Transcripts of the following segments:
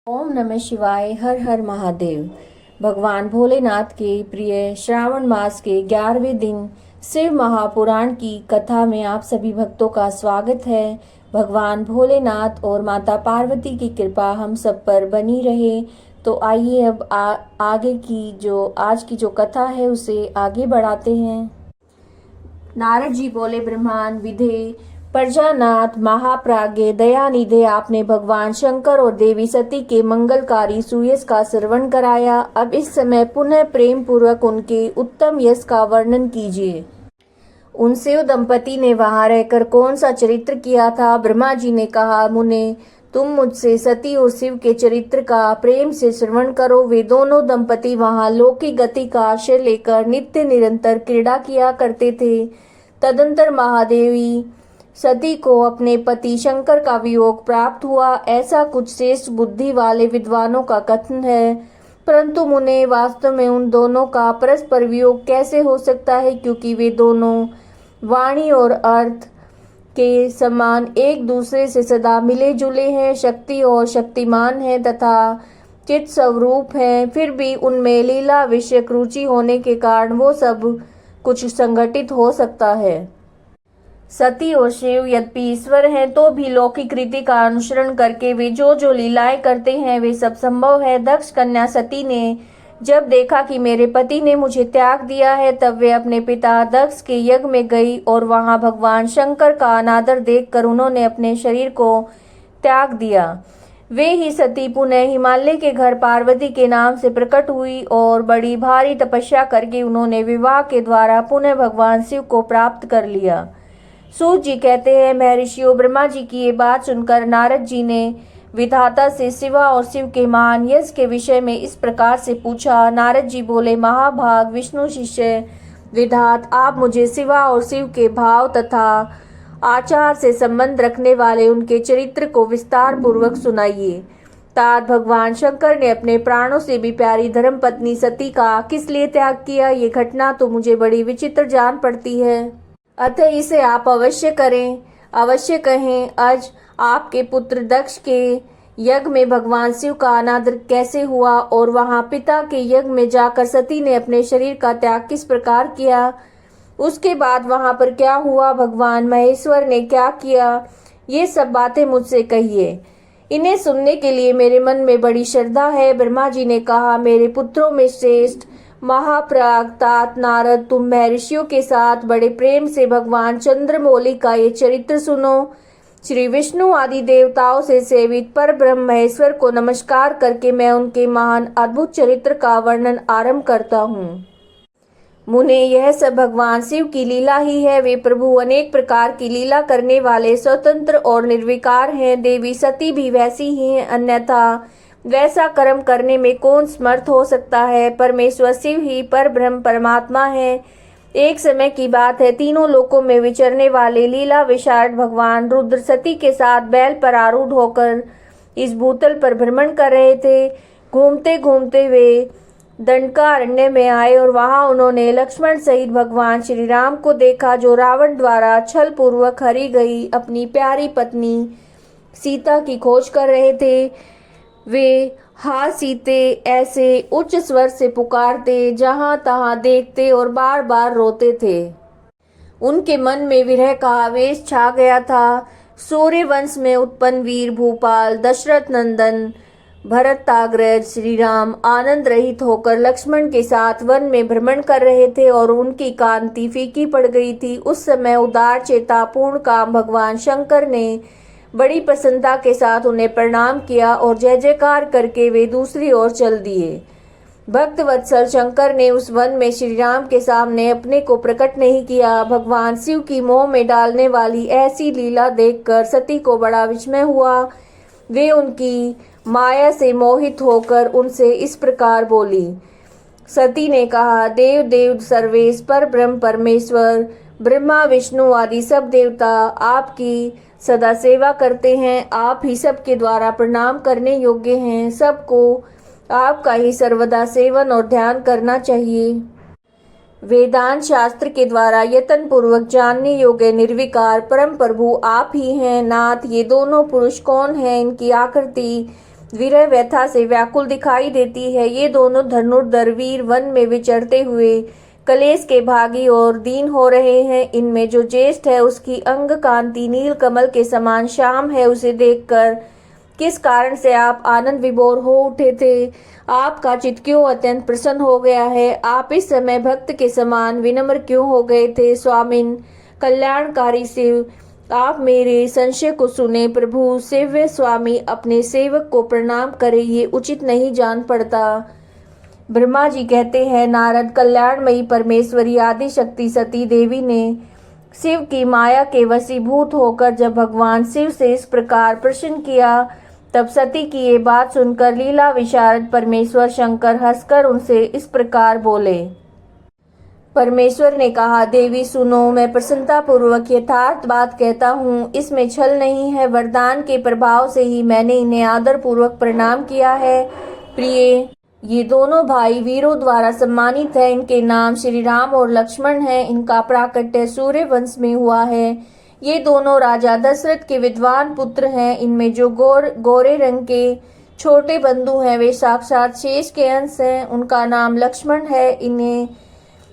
ओम नमः शिवाय। हर हर महादेव। भगवान भोलेनाथ के प्रिय श्रावण मास के 11वें दिन शिव महापुराण की कथा में आप सभी भक्तों का स्वागत है। भगवान भोलेनाथ और माता पार्वती की कृपा हम सब पर बनी रहे। तो आइए अब आगे की आज की जो कथा है उसे आगे बढ़ाते हैं। नारद जी बोले, ब्रह्मांड विधे प्रजानाथ महाप्राज्ञ दयानिधे, आपने भगवान शंकर और देवी सती के मंगलकारी सुयश का श्रवण कराया। अब इस समय पुनः प्रेम पूर्वक उनके उत्तम यश का वर्णन कीजिए। उन शिव दंपति ने वहां रहकर कौन सा चरित्र किया था? ब्रह्मा जी ने कहा, मुने तुम मुझसे सती और शिव के चरित्र का प्रेम से श्रवण करो। वे दोनों दंपति वहां लौकिक गति का आश्रय लेकर नित्य निरंतर क्रीड़ा किया करते थे। तदंतर महादेवी सती को अपने पति शंकर का वियोग प्राप्त हुआ, ऐसा कुछ श्रेष्ठ बुद्धि वाले विद्वानों का कथन है। परंतु मुने, वास्तव में उन दोनों का परस्पर वियोग कैसे हो सकता है? क्योंकि वे दोनों वाणी और अर्थ के समान एक दूसरे से सदा मिले जुले हैं, शक्ति और शक्तिमान हैं तथा चित स्वरूप हैं। फिर भी उनमें लीला विषयक रुचि होने के कारण वो सब कुछ संगठित हो सकता है। सती और शिव यद्यपि ईश्वर हैं तो भी लौकिक रीति का अनुसरण करके वे जो लीलाएं करते हैं वे सब संभव है। दक्ष कन्या सती ने जब देखा कि मेरे पति ने मुझे त्याग दिया है, तब वे अपने पिता दक्ष के यज्ञ में गई और वहां भगवान शंकर का अनादर देखकर उन्होंने अपने शरीर को त्याग दिया। वे ही सती पुनः हिमालय के घर पार्वती के नाम से प्रकट हुई और बड़ी भारी तपस्या करके उन्होंने विवाह के द्वारा पुनः भगवान शिव को प्राप्त कर लिया। सूत जी कहते हैं, महर्षियों, ब्रह्मा जी की ये बात सुनकर नारद जी ने विधाता से शिवा और शिव के महान यश के विषय में इस प्रकार से पूछा। नारद जी बोले, महाभाग विष्णु शिष्य विधात, आप मुझे शिवा और शिव के भाव तथा आचार से संबंध रखने वाले उनके चरित्र को विस्तार पूर्वक सुनाइए। तात भगवान शंकर ने अपने प्राणों से भी प्यारी धर्म पत्नी सती का किस लिए त्याग किया? ये घटना तो मुझे बड़ी विचित्र जान पड़ती है, अतः इसे आप अवश्य करें, अवश्य कहें। आज आपके पुत्र दक्ष के यज्ञ में भगवान शिव का अनादर कैसे हुआ और वहां पिता के यज्ञ में जाकर सती ने अपने शरीर का त्याग किस प्रकार किया? उसके बाद वहां पर क्या हुआ? भगवान महेश्वर ने क्या किया? ये सब बातें मुझसे कहिए। इन्हें सुनने के लिए मेरे मन में बड़ी श्रद्धा है। ब्रह्मा जी ने कहा, मेरे पुत्रों में श्रेष्ठ महाप्राग तात नारद, तुम महर्षियों के साथ बड़े प्रेम से भगवान चंद्रमौली का ये चरित्र सुनो। श्री विष्णु आदि देवताओं से सेवित पर ब्रह्म महेश्वर को नमस्कार करके मैं उनके महान अद्भुत चरित्र का वर्णन आरंभ करता हूँ। मुने, यह सब भगवान शिव की लीला ही है। वे प्रभु अनेक प्रकार की लीला करने वाले स्वतंत्र और निर्विकार हैं। देवी सती भी वैसी ही हैं, अन्यथा वैसा कर्म करने में कौन समर्थ हो सकता है? परमेश्वर शिव ही पर ब्रह्म परमात्मा है। एक समय की बात है, तीनों लोकों में विचरने वाले लीला विशारद भगवान रुद्र सती के साथ बैल पर आरूढ़ होकर इस भूतल पर भ्रमण कर रहे थे। घूमते घूमते वे दंडकारण्य में आए और वहां उन्होंने लक्ष्मण सहित भगवान श्री राम को देखा, जो रावण द्वारा छल पूर्वक हरी गई अपनी प्यारी पत्नी सीता की खोज कर रहे थे। वे हा सीते ऐसे उच्च स्वर से पुकारते, जहां तहां देखते और बार बार रोते थे। उनके मन में विरह का आवेश छा गया था। सूर्य वंश में उत्पन्न वीर भूपाल दशरथ नंदन भरताग्रज श्री राम आनंद रहित होकर लक्ष्मण के साथ वन में भ्रमण कर रहे थे और उनकी कांति फीकी पड़ गई थी। उस समय उदार चेता पूर्ण काम भगवान शंकर ने बड़ी प्रसन्नता के साथ उन्हें प्रणाम किया और जय जयकार करके वे दूसरी ओर चल दिए। भक्त वत्सल शंकर ने उस वन में श्री राम के सामने अपने को प्रकट नहीं किया। भगवान शिव की मोह में डालने वाली ऐसी लीला देखकर सती को बड़ा विस्मय हुआ। वे उनकी माया से मोहित होकर उनसे इस प्रकार बोली। सती ने कहा, देव देव सर्वेश पर ब्रह्म परमेश्वर ब्रह्मा विष्णु आदि सब देवता आपकी सदा सेवा करते हैं। आप ही सबके द्वारा प्रणाम करने योग्य हैं। सबको आपका ही सर्वदा सेवन और ध्यान करना चाहिए। वेदांत शास्त्र के द्वारा यत्न पूर्वक जानने योग्य निर्विकार परम प्रभु आप ही हैं। नाथ, ये दोनों पुरुष कौन हैं? इनकी आकृति विरह व्यथा से व्याकुल दिखाई देती है। ये दोनों धनुर्धर वीर वन में विचरते हुए कलेश के भागी और दीन हो रहे हैं। इनमें जो ज्येष्ठ है उसकी अंग कांति नील कमल के समान श्याम है। उसे देखकर किस कारण से आप आनंद विभोर हो उठे थे? आपका चित्त क्यों अत्यंत प्रसन्न हो गया है? आप इस समय भक्त के समान विनम्र क्यों हो गए थे? स्वामिन कल्याणकारी शिव, आप मेरे संशय को सुने। प्रभु सेव्य स्वामी अपने सेवक को प्रणाम करे, ये उचित नहीं जान पड़ता। ब्रह्मा जी कहते हैं, नारद, कल्याणमयी परमेश्वरी आदि शक्ति सती देवी ने शिव की माया के वशीभूत होकर जब भगवान शिव से इस प्रकार प्रश्न किया, तब सती की ये बात सुनकर लीला विशारद परमेश्वर शंकर हंसकर उनसे इस प्रकार बोले। परमेश्वर ने कहा, देवी सुनो, मैं प्रसन्नता पूर्वक यथार्थ बात कहता हूँ, इसमें छल नहीं है। वरदान के प्रभाव से ही मैंने इन्हें आदर पूर्वक प्रणाम किया है। प्रिय, ये दोनों भाई वीरों द्वारा सम्मानित है। इनके नाम श्री राम और लक्ष्मण हैं। इनका प्राकट्य सूर्य वंश में हुआ है। ये दोनों राजा दशरथ के विद्वान पुत्र हैं। इनमें जो गोरे रंग के छोटे बंधु हैं वे साक्षात शेष के अंश हैं। उनका नाम लक्ष्मण है।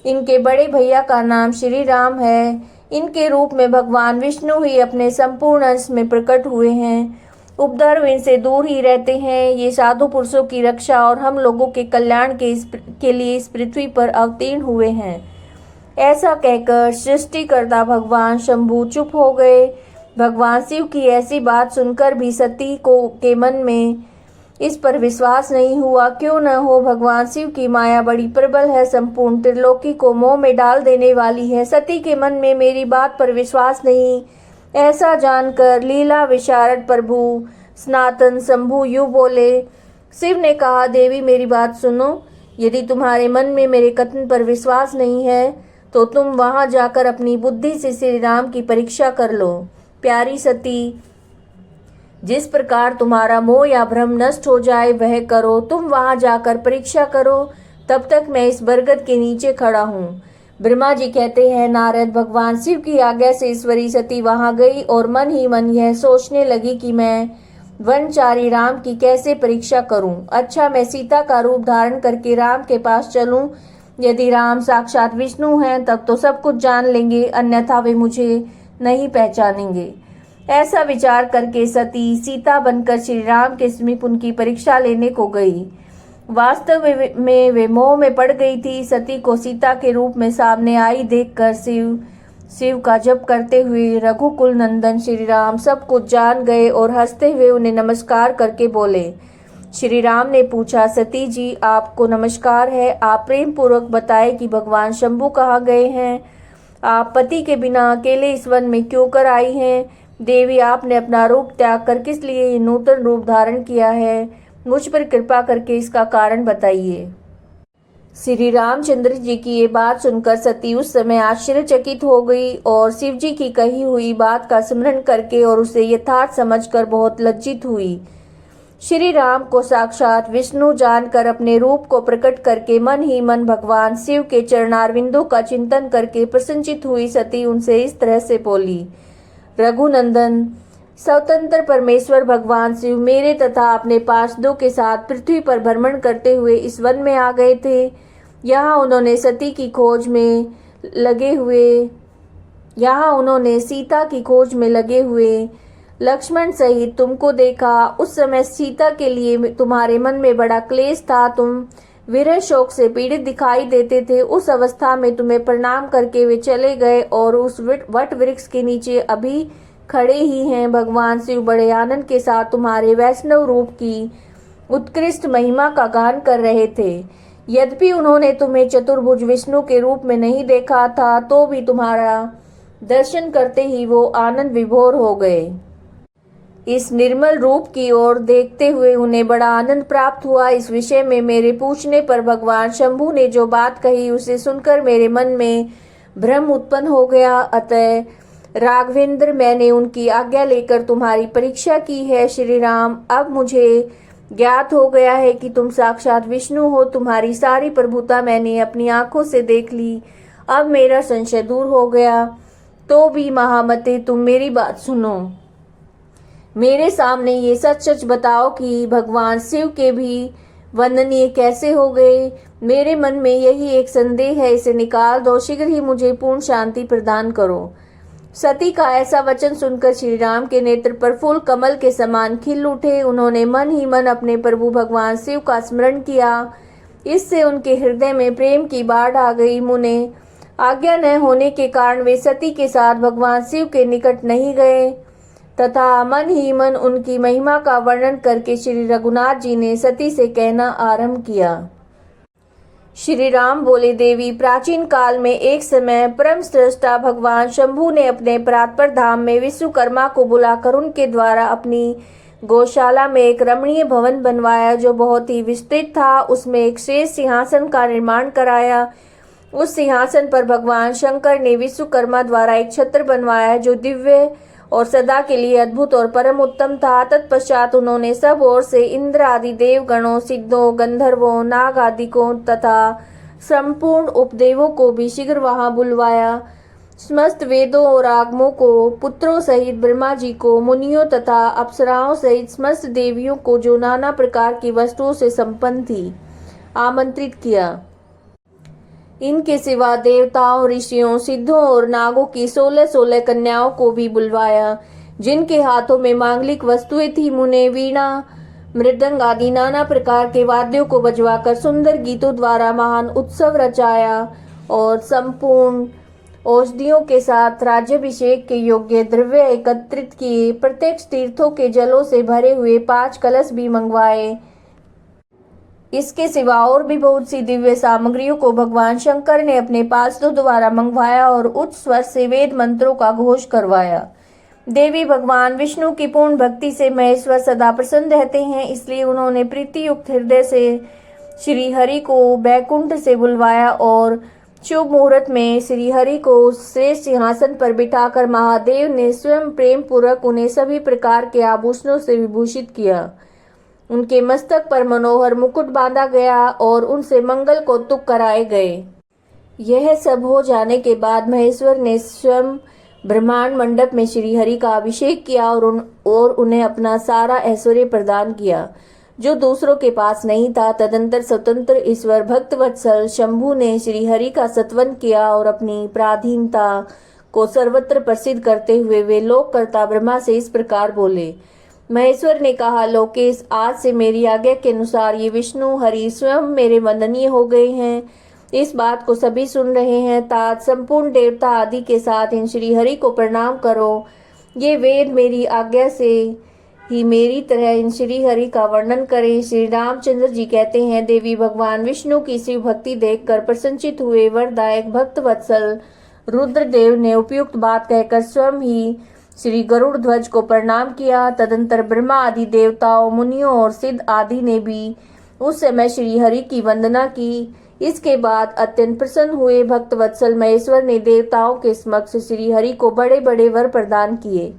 इनके बड़े भैया का नाम श्री राम है। इनके रूप में भगवान विष्णु ही अपने संपूर्ण अंश में प्रकट हुए हैं। उपद्रव इनसे दूर ही रहते हैं। ये साधु पुरुषों की रक्षा और हम लोगों के कल्याण के लिए इस पृथ्वी पर अवतीर्ण हुए हैं। ऐसा कहकर सृष्टिकर्ता भगवान शंभु चुप हो गए। भगवान शिव की ऐसी बात सुनकर भी सती के मन में इस पर विश्वास नहीं हुआ। क्यों न हो, भगवान शिव की माया बड़ी प्रबल है, संपूर्ण त्रिलोकी को मोह में डाल देने वाली है। सती के मन में मेरी बात पर विश्वास नहीं, ऐसा जानकर लीला विशारद प्रभु सनातन शंभु यूं बोले। शिव ने कहा, देवी मेरी बात सुनो, यदि तुम्हारे मन में मेरे कथन पर विश्वास नहीं है तो तुम वहां जाकर अपनी बुद्धि से श्री राम की परीक्षा कर लो। प्यारी सती, जिस प्रकार तुम्हारा मोह या भ्रम नष्ट हो जाए वह करो। तुम वहां जाकर परीक्षा करो, तब तक मैं इस बरगद के नीचे खड़ा हूँ। ब्रह्मा जी कहते हैं, नारद, भगवान शिव की आज्ञा से ईश्वरी सती वहां गई और मन ही मन यह सोचने लगी कि मैं वनचारी राम की कैसे परीक्षा करूं। अच्छा, मैं सीता का रूप धारण करके राम के पास चलूं। यदि राम साक्षात विष्णु हैं तब तो सब कुछ जान लेंगे, अन्यथा वे मुझे नहीं पहचानेंगे। ऐसा विचार करके सती सीता बनकर श्री राम के समीप उनकी परीक्षा लेने को गई। वास्तव में वे मोह में पड़ गई थी। सती को सीता के रूप में सामने आई देखकर शिव का जप करते हुए रघुकुल नंदन श्री राम सब कुछ जान गए और हंसते हुए उन्हें नमस्कार करके बोले। श्री राम ने पूछा, सती जी आपको नमस्कार है। आप प्रेम पूर्वक बताए कि भगवान शंभु कहाँ गए हैं? आप पति के बिना अकेले इस वन में क्यों कर आई हैं? देवी, आपने अपना रूप त्याग कर किस लिए ये नूतन रूप धारण किया है? मुझ पर कृपा करके इसका कारण बताइए। श्री रामचंद्र जी की ये बात सुनकर सती उस समय आश्चर्यचकित हो गई और शिव जी की कही हुई बात का स्मरण करके और उसे यथार्थ समझकर बहुत लज्जित हुई। श्री राम को साक्षात विष्णु जानकर अपने रूप को प्रकट करके मन ही मन भगवान शिव के चरणारविंदों का चिंतन करके प्रसन्नचित हुई सती उनसे इस तरह से बोली। रघुनंदन, स्वतंत्र परमेश्वर भगवान शिव मेरे तथा अपने पार्षदों के साथ पृथ्वी पर भ्रमण करते हुए इस वन में आ गए थे। यहाँ उन्होंने सीता की खोज में लगे हुए लक्ष्मण सहित तुमको देखा। उस समय सीता के लिए तुम्हारे मन में बड़ा क्लेश था। तुम विरह शोक से पीड़ित दिखाई देते थे। उस अवस्था में तुम्हें प्रणाम करके वे चले गए और उस वट वृक्ष के नीचे अभी खड़े ही हैं। भगवान शिव बड़े आनंद के साथ तुम्हारे वैष्णव रूप की उत्कृष्ट महिमा का गान कर रहे थे। यद्यपि उन्होंने तुम्हें चतुर्भुज विष्णु के रूप में नहीं देखा था, तो भी तुम्हारा दर्शन करते ही वो आनंद विभोर हो गए। इस निर्मल रूप की ओर देखते हुए उन्हें बड़ा आनंद प्राप्त हुआ। इस विषय में मेरे पूछने पर भगवान शंभु ने जो बात कही उसे सुनकर मेरे मन में भ्रम उत्पन्न हो गया। अतः राघवेंद्र, मैंने उनकी आज्ञा लेकर तुम्हारी परीक्षा की है। श्री राम, अब मुझे ज्ञात हो गया है कि तुम साक्षात विष्णु हो। तुम्हारी सारी प्रभुता मैंने अपनी आंखों से देख ली। अब मेरा संशय दूर हो गया। तो भी महामते, तुम मेरी बात सुनो। मेरे सामने ये सच सच बताओ कि भगवान शिव के भी वंदनीय कैसे हो गए। मेरे मन में यही एक संदेह है, इसे निकाल दो। शीघ्र ही मुझे पूर्ण शांति प्रदान करो। सती का ऐसा वचन सुनकर श्री राम के नेत्र पर फूल कमल के समान खिल उठे। उन्होंने मन ही मन अपने प्रभु भगवान शिव का स्मरण किया। इससे उनके हृदय में प्रेम की बाढ़ आ गई। मुने आज्ञा न होने के कारण वे सती के साथ भगवान शिव के निकट नहीं गए तथा मन ही मन उनकी महिमा का वर्णन करके श्री रघुनाथ जी ने सती से कहना आरंभ किया। श्री राम बोले, देवी, प्राचीन काल में एक समय परम श्रेष्ठा भगवान शंभु ने अपने परात्पर धाम में विश्वकर्मा को बुलाकर उनके द्वारा अपनी गौशाला में एक रमणीय भवन बनवाया जो बहुत ही विस्तृत था। उसमें एक श्रेष्ठ सिंहासन का निर्माण कराया। उस सिंहासन पर भगवान शंकर ने विश्वकर्मा द्वारा एक छत्र बनवाया जो दिव्य और सदा के लिए अद्भुत और परम उत्तम था। तत्पश्चात उन्होंने सब ओर से इंद्र आदि देवगणों, सिद्धों, गंधर्वों, नाग आदि को तथा संपूर्ण उपदेवों को भी शीघ्र वहां बुलवाया। समस्त वेदों और आगमों को, पुत्रों सहित ब्रह्मा जी को, मुनियों तथा अप्सराओं सहित समस्त देवियों को जो नाना प्रकार की वस्तुओं से संपन्न थी, आमंत्रित किया। इनके सिवा देवताओं, ऋषियों, सिद्धों और नागों की 16 कन्याओं को भी बुलवाया जिनके हाथों में मांगलिक वस्तुएं थी। मुने वीणा, मृदंग आदि नाना प्रकार के वाद्यों को बजवाकर सुंदर गीतों द्वारा महान उत्सव रचाया और संपूर्ण औषधियों के साथ राज्याभिषेक के योग्य द्रव्य एकत्रित किए। प्रत्येक तीर्थों के जलों से भरे हुए 5 कलश भी मंगवाए। इसके सिवा और भी बहुत सी दिव्य सामग्रियों को भगवान शंकर ने अपने पार्षदों द्वारा मंगवाया और उच्च स्वर से वेद मंत्रों का घोष करवाया। देवी, भगवान विष्णु की पूर्ण भक्ति से महेश्वर सदा प्रसन्न रहते हैं, इसलिए उन्होंने प्रीति युक्त हृदय से श्री हरि को बैकुंठ से बुलवाया और शुभ मुहूर्त में श्री हरि को श्रेष्ठ सिंहासन पर बिठाकर महादेव ने स्वयं प्रेम पूर्वक उन्हें सभी प्रकार के आभूषणों से विभूषित किया। उनके मस्तक पर मनोहर मुकुट बांधा गया और उनसे मंगल कौतुक कराए गए। यह सब हो जाने के बाद महेश्वर ने स्वयं ब्रह्मांड मंडप में श्री हरि का अभिषेक किया और उन्हें अपना सारा ऐश्वर्य प्रदान किया जो दूसरों के पास नहीं था। तदंतर स्वतंत्र ईश्वर भक्तवत्सल शंभु ने श्री हरि का सत्वन किया और अपनी पराधीनता को सर्वत्र प्रसिद्ध करते हुए वे लोककर्ता ब्रह्मा से इस प्रकार बोले। महेश्वर ने कहा, लोकेश, आज से मेरी आज्ञा के अनुसार ये विष्णु हरि स्वयं मेरे वंदनीय हो गए हैं। इस बात को सभी सुन रहे हैं। तात संपूर्ण देवता आदि के साथ इन श्री हरि को प्रणाम करो। ये वेद मेरी आज्ञा से ही मेरी तरह इन श्री हरि का वर्णन करें। श्री रामचंद्र जी कहते हैं, देवी, भगवान विष्णु की शिव भक्ति देखकर प्रसन्नचित हुए वरदायक भक्त वत्सल रुद्रदेव ने उपयुक्त बात कहकर स्वयं ही श्री गरुड़ ध्वज को प्रणाम किया। तदंतर ब्रह्मा आदि देवताओं, मुनियों और सिद्ध आदि ने भी उस समय श्री हरि की वंदना की। इसके बाद अत्यंत प्रसन्न हुए भक्त वत्सल महेश्वर ने देवताओं के समक्ष श्री हरि को बड़े बड़े वर प्रदान किए।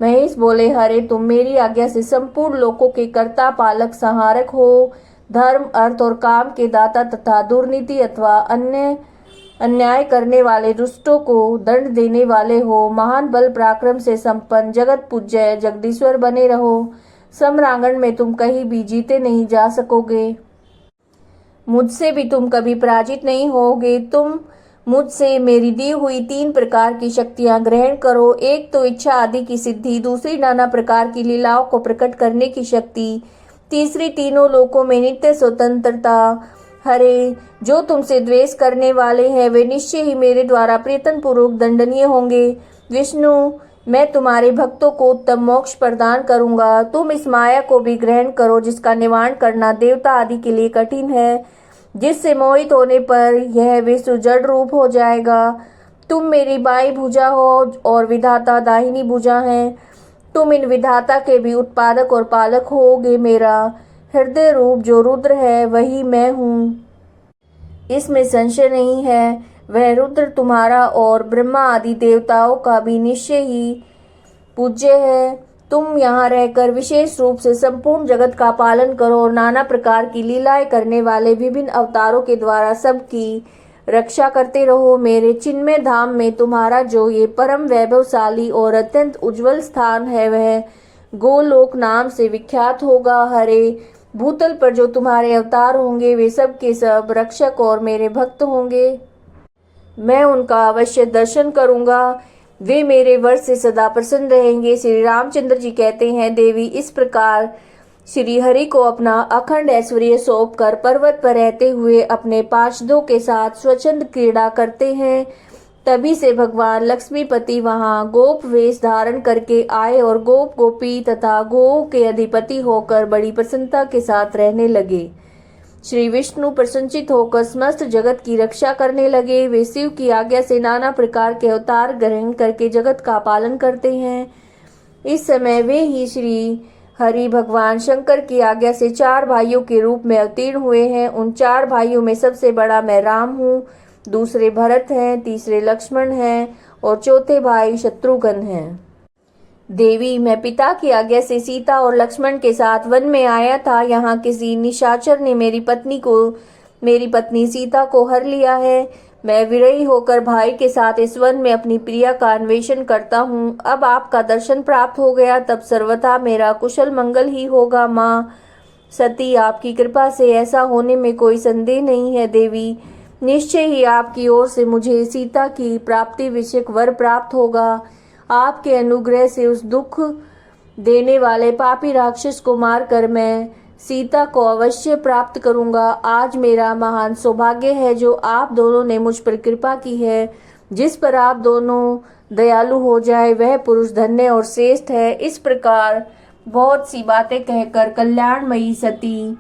महेश बोले, हरे, तुम मेरी आज्ञा से संपूर्ण लोकों के कर्ता, पालक, संहारक हो। धर्म, अर्थ और काम के दाता तथा दुर्नीति अथवा अन्याय करने वाले दुष्टों को दंड देने वाले हो। महान बल पराक्रम से संपन्न, जगत पूज्य, जगदीश्वर बने रहो। सम्रांगण में तुम कहीं भी जीते नहीं जा सकोगे। मुझसे भी तुम कभी पराजित नहीं होगे। तुम मुझसे मेरी दी हुई 3 प्रकार की शक्तियां ग्रहण करो। एक तो इच्छा आदि की सिद्धि, दूसरी नाना प्रकार की लीलाओं को प्रकट करने की शक्ति, तीसरी तीनों लोकों में नित्य स्वतंत्रता। हरे, जो तुमसे द्वेष करने वाले हैं वे निश्चय ही मेरे द्वारा प्रीतम पूर्वक दंडनीय होंगे। विष्णु, मैं तुम्हारे भक्तों को उत्तम मोक्ष प्रदान करूंगा। तुम इस माया को भी ग्रहण करो जिसका निवारण करना देवता आदि के लिए कठिन है, जिससे मोहित होने पर यह विश्व जड़ रूप हो जाएगा। तुम मेरी बाईं भुजा हो और विधाता दाहिनी भुजा है। तुम इन विधाता के भी उत्पादक और पालक होगे। मेरा हृदय रूप जो रुद्र है वही मैं हूँ, इसमें संशय नहीं है। वह रुद्र तुम्हारा और ब्रह्मा आदि देवताओं का भी निश्चय ही पूज्य है। तुम यहाँ रहकर विशेष रूप से संपूर्ण जगत का पालन करो और नाना प्रकार की लीलाएं करने वाले विभिन्न अवतारों के द्वारा सबकी रक्षा करते रहो। मेरे चिन्मय धाम में तुम्हारा जो ये परम वैभवशाली और अत्यंत उज्जवल स्थान है वह गोलोक नाम से विख्यात होगा। हरे भूतल पर जो तुम्हारे अवतार होंगे वे सब के सब रक्षक और मेरे भक्त होंगे। मैं उनका अवश्य दर्शन करूंगा, वे मेरे वर से सदा प्रसन्न रहेंगे। श्री रामचंद्र जी कहते हैं, देवी इस प्रकार श्री हरि को अपना अखंड ऐश्वर्य सौंप कर पर्वत पर रहते हुए अपने पार्षदों के साथ स्वच्छंद क्रीड़ा करते हैं। तभी से भगवान लक्ष्मीपति वहां गोप वेश धारण करके आए और गोप गोपी तथा गो के अधिपति होकर बड़ी प्रसन्नता के साथ रहने लगे। श्री विष्णु प्रसन्नचित होकर समस्त जगत की रक्षा करने लगे। वे शिव की आज्ञा से नाना प्रकार के अवतार ग्रहण करके जगत का पालन करते हैं। इस समय वे ही श्री हरि भगवान शंकर की आज्ञा से 4 भाइयों के रूप में अवतीर्ण हुए हैं। उन 4 भाइयों में सबसे बड़ा मैं राम हूँ, दूसरे भरत हैं, तीसरे लक्ष्मण हैं और चौथे भाई शत्रुघ्न हैं। देवी मैं पिता की आज्ञा से सीता और लक्ष्मण के साथ वन में आया था। यहाँ किसी निशाचर ने मेरी पत्नी सीता को हर लिया है। मैं विरही होकर भाई के साथ इस वन में अपनी प्रिया का अन्वेषण करता हूँ। अब आपका दर्शन प्राप्त हो गया, तब सर्वथा मेरा कुशल मंगल ही होगा। माँ सती, आपकी कृपा से ऐसा होने में कोई संदेह नहीं है। देवी निश्चय ही आपकी ओर से मुझे सीता की प्राप्ति विषयक वर प्राप्त होगा। आपके अनुग्रह से उस दुख देने वाले पापी राक्षस को मारकर मैं सीता को अवश्य प्राप्त करूंगा। आज मेरा महान सौभाग्य है जो आप दोनों ने मुझ पर कृपा की है। जिस पर आप दोनों दयालु हो जाए वह पुरुष धन्य और श्रेष्ठ है। इस प्रकार बहुत सी बातें कहकर कल्याणमयी सती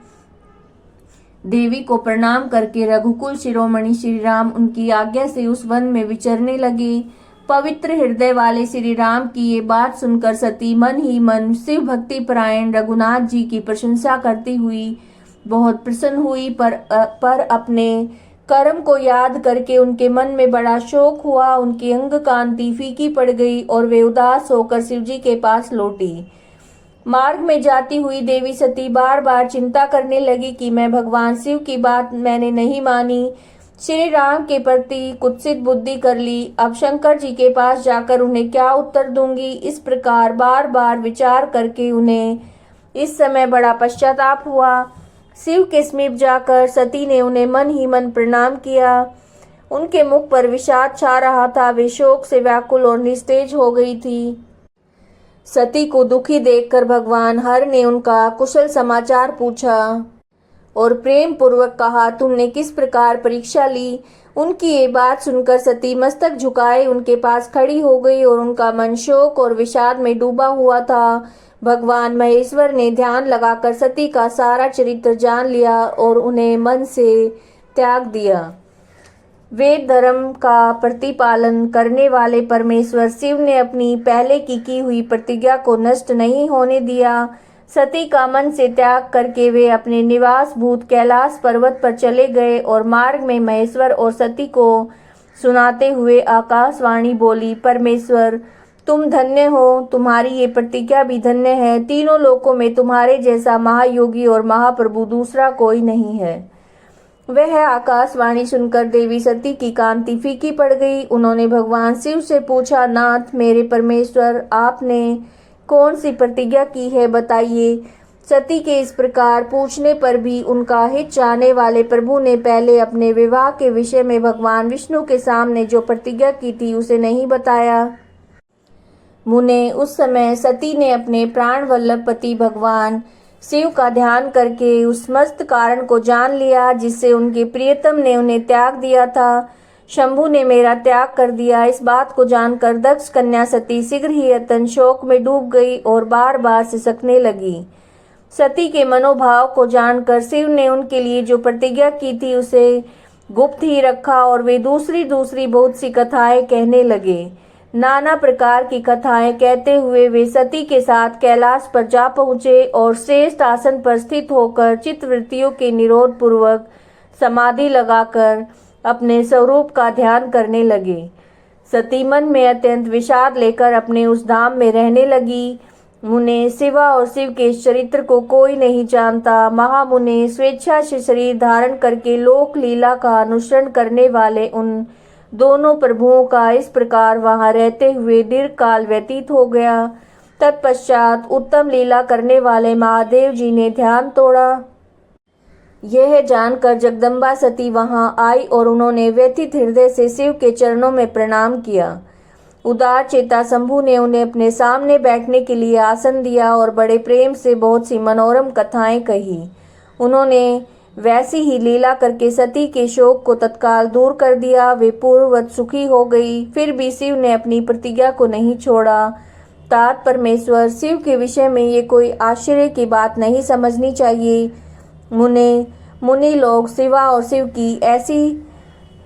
देवी को प्रणाम करके रघुकुल शिरोमणि श्री राम उनकी आज्ञा से उस वन में विचरने लगे। पवित्र हृदय वाले श्री राम की ये बात सुनकर सती मन ही मन शिव भक्ति परायण रघुनाथ जी की प्रशंसा करती हुई बहुत प्रसन्न हुई, पर अपने कर्म को याद करके उनके मन में बड़ा शोक हुआ। उनकी अंग कांति फीकी पड़ गई और वे उदास होकर शिव जी के पास लौटी। मार्ग में जाती हुई देवी सती बार बार चिंता करने लगी कि मैं भगवान शिव की बात मैंने नहीं मानी, श्री राम के प्रति कुत्सित बुद्धि कर ली। अब शंकर जी के पास जाकर उन्हें क्या उत्तर दूंगी। इस प्रकार बार बार विचार करके उन्हें इस समय बड़ा पश्चाताप हुआ। शिव के समीप जाकर सती ने उन्हें मन ही मन प्रणाम किया। उनके मुख पर विषाद छा रहा था, वे शोक से व्याकुल और निस्तेज हो गई थी। सती को दुखी देखकर भगवान हर ने उनका कुशल समाचार पूछा और प्रेम पूर्वक कहा, तुमने किस प्रकार परीक्षा ली। उनकी ये बात सुनकर सती मस्तक झुकाए उनके पास खड़ी हो गई और उनका मन शोक और विषाद में डूबा हुआ था। भगवान महेश्वर ने ध्यान लगाकर सती का सारा चरित्र जान लिया और उन्हें मन से त्याग दिया। वेद धर्म का प्रतिपालन करने वाले परमेश्वर शिव ने अपनी पहले की हुई प्रतिज्ञा को नष्ट नहीं होने दिया। सती का मन से त्याग करके वे अपने निवास भूत कैलाश पर्वत पर चले गए और मार्ग में महेश्वर और सती को सुनाते हुए आकाशवाणी बोली, परमेश्वर तुम धन्य हो, तुम्हारी ये प्रतिज्ञा भी धन्य है। तीनों लोकों में तुम्हारे जैसा महायोगी और महाप्रभु दूसरा कोई नहीं है। वह आकाशवाणी सुनकर देवी सती की कांति फीकी पड़ गई। उन्होंने भगवान शिव से पूछा, नाथ मेरे परमेश्वर, आपने कौन सी प्रतिज्ञा की है, बताइए। सती के इस प्रकार पूछने पर भी उनका हित चाहने वाले प्रभु ने पहले अपने विवाह के विषय में भगवान विष्णु के सामने जो प्रतिज्ञा की थी उसे नहीं बताया। मुने उस समय सती ने अपने प्राण वल्लभ पति भगवान शिव का ध्यान करके उस मस्त कारण को जान लिया जिससे उनके प्रियतम ने उन्हें त्याग दिया था। शंभु ने मेरा त्याग कर दिया। इस बात को जानकर दक्ष कन्या सती शीघ्र ही अत्यंत शोक में डूब गई और बार बार सिसकने लगी। सती के मनोभाव को जानकर शिव ने उनके लिए जो प्रतिज्ञा की थी उसे गुप्त ही रखा और वे दूसरी बहुत सी कथाएं कहने लगे। नाना प्रकार की कथाएं कहते हुए वे सती के साथ कैलाश पर जा पहुँचे और श्रेष्ठ आसन पर स्थित होकर चित्तवृत्तियों के निरोध पूर्वक समाधि लगाकर अपने स्वरूप का ध्यान करने लगे। सती मन में अत्यंत विषाद लेकर अपने उस धाम में रहने लगी। मुने शिवा और शिव के इस चरित्र को कोई नहीं जानता। महामुने स्वेच्छा से शरीर धारण करके लोक लीला का अनुसरण करने वाले उन दोनों प्रभुओं का इस प्रकार वहां रहते हुए दीर्घ काल व्यतीत हो गया। तत्पश्चात उत्तम लीला करने वाले महादेव जी ने ध्यान तोड़ा। यह जानकर जगदम्बा सती वहां आई और उन्होंने व्यथित हृदय से शिव के चरणों में प्रणाम किया। उदार चेता शंभु ने उन्हें अपने सामने बैठने के लिए आसन दिया और बड़े प्रेम से बहुत सी मनोरम कथाएं कही। उन्होंने वैसी ही लीला करके सती के शोक को तत्काल दूर कर दिया। वे पूर्ववत सुखी हो गई। फिर भी शिव ने अपनी प्रतिज्ञा को नहीं छोड़ा। तात परमेश्वर शिव के विषय में ये कोई आश्चर्य की बात नहीं समझनी चाहिए। मुनि लोग शिवा और शिव की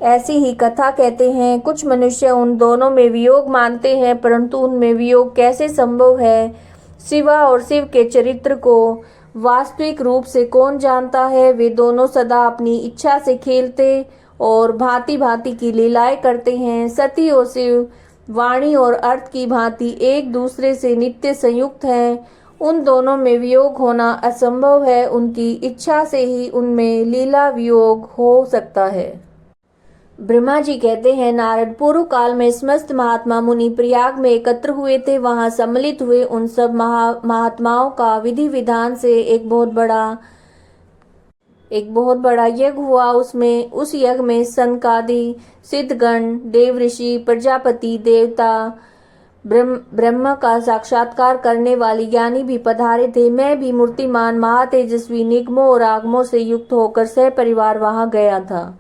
ऐसी ही कथा कहते हैं। कुछ मनुष्य उन दोनों में वियोग मानते हैं, परंतु उनमें वियोग कैसे संभव है? शिवा और शिव के चरित्र को वास्तविक रूप से कौन जानता है? वे दोनों सदा अपनी इच्छा से खेलते और भांति भांति की लीलाएं करते हैं। सती और शिव वाणी और अर्थ की भांति एक दूसरे से नित्य संयुक्त हैं। उन दोनों में वियोग होना असंभव है। उनकी इच्छा से ही उनमें लीला वियोग हो सकता है। ब्रह्मा जी कहते हैं, नारद पूर्व काल में समस्त महात्मा मुनि प्रयाग में एकत्र हुए थे। वहां सम्मिलित हुए उन सब महात्माओं का विधि विधान से एक बहुत बड़ा यज्ञ हुआ। उस यज्ञ में सनकादि सिद्धगण, देव ऋषि, प्रजापति, देवता, ब्रह्म का साक्षात्कार करने वाली ज्ञानी भी पधारे थे। मैं भी मूर्तिमान महातेजस्वी निगमों और आगमों से युक्त होकर सह परिवार वहां गया था।